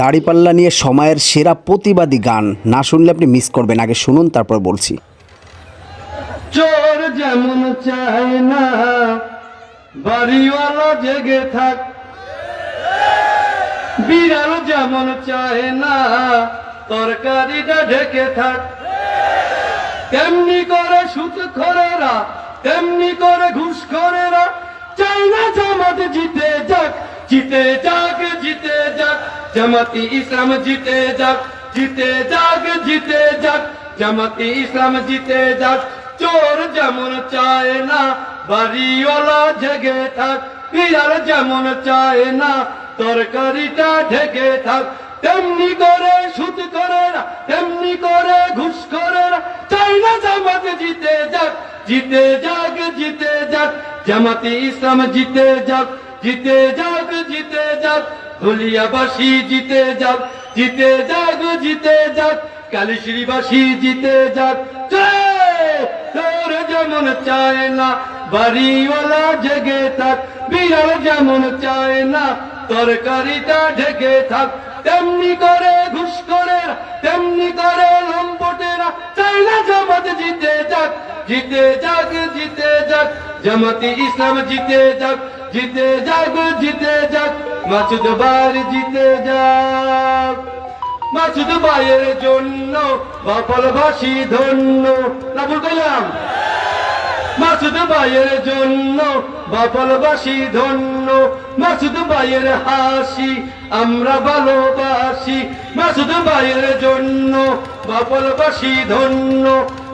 দাড়িপাল্লা নিয়ে সময়ের সেরা প্রতিবাদী গান না শুনলে আপনি মিস করবেন। আগে শুনুন, তারপর বলছি। চোর যেমন চায় না বাড়িওয়ালা জেগে থাক, বিড়াল যেমন চায় না তরকারিটা ঢেকে থাক, তেমনি করে সুদখোরেরা, তেমনি করে ঘুষখোরেরা চাই না জামাত জিতে যাক, জিতে যাক, জিতে যাক, জামাতি ইসলাম জিতে যাক, জিতে যাক, জিতে যাক, জামাতি ইসলাম জিতে যাক। চোর যেমন চায় না বাড়িওয়ালা জেগে থাক, বিড়াল যেমন চায় না তরকারিটা ঢেকে থাক, তেমনি করে সুদখোরেরা, তেমনি করে ঘুষখোরেরা চাই না জামাত জিতে যাক, জিতে যাক, জিতে যাক, জামাতি ইসলাম জিতে যাক, জিতে যাক, জিতে যাক, ধুলিয়াবাসী জিতে যাক, জিতে যাক, জিতে যাক, কালীশ্রীবাসী জিতে যাক। চোর যেমন চায় না বাড়িওয়ালা জেগে থাক, বিড়াল যেমন চায় না তরকারিটা ঢেকে থাক, তেমনি করে ঘুষখোরেরা, তেমনি করে লম্পটেরা চাই না জামাত জিতে যাক, জিতে যাক, জিতে যাক, জামাতি ইসলাম জিতে যাক, জিতে যাক, জিতে যাক, মাসুদ ভাই জিতে যাক। মাসুদ ভাইয়ের জন্য বাপলবাসী ধন্য, না ভুল করলাম? মাসুদ ভাইয়ের জন্য বাপলবাসী ধন্য, মাসুদ ভাইয়ের হাসি আমরা ভালোবাসি, মাসুদ ভাইয়ের জন্য বাপলবাসী ধন্য,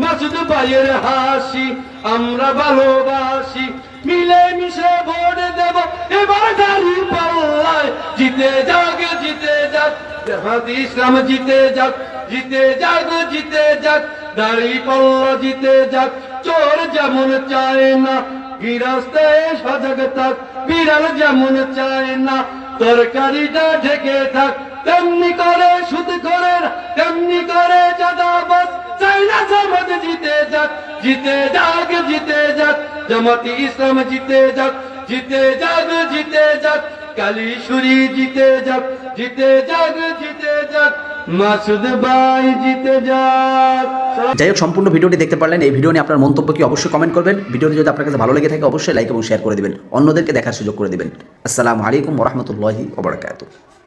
মাসুদ ভাইয়ের হাসি আমরা ভালোবাসি, মিলে মিশে ভোট দেব এবার দাড়িপাল্লায়, জিতে যাক, জিতে যাক, জামাতি ইসলাম জিতে যাক, জিতে যাক, জিতে যাক, দাড়িপাল্লা জিতে যাক। চোর যেমন চায় না গৃহস্থে সজাগ থাক, বিড়াল যেমন চায় না তরকারিটা ঢেকে থাক, তেমনি করে সুদখোরেরা, তেমনি করে চাঁদাবাজ চাই না জামাত জিতে যাক, জিতে যাক, জিতে যাক, জামাতি ইসলাম জিতে যাক, জিতে যাক, জিতে যাক, কালীশ্বরী জিতে যাক, জিতে যাক, জিতে যাক, মাসুদ ভাই জিতে যাক। যাই হোক, সম্পূর্ণ ভিডিওটি দেখতে পারলেন। এই ভিডিও নিয়ে আপনার মন্তব্য কি অবশ্যই কমেন্ট করবেন। ভিডিওটি যদি আপনার কাছে ভালো লেগে থাকে অবশ্যই লাইক এবং শেয়ার করে দিবেন, অন্যদেরকে দেখার সুযোগ করে দিবেন। আসসালামু আলাইকুম ওয়া রাহমাতুল্লাহি ওয়া বারাকাতুহু।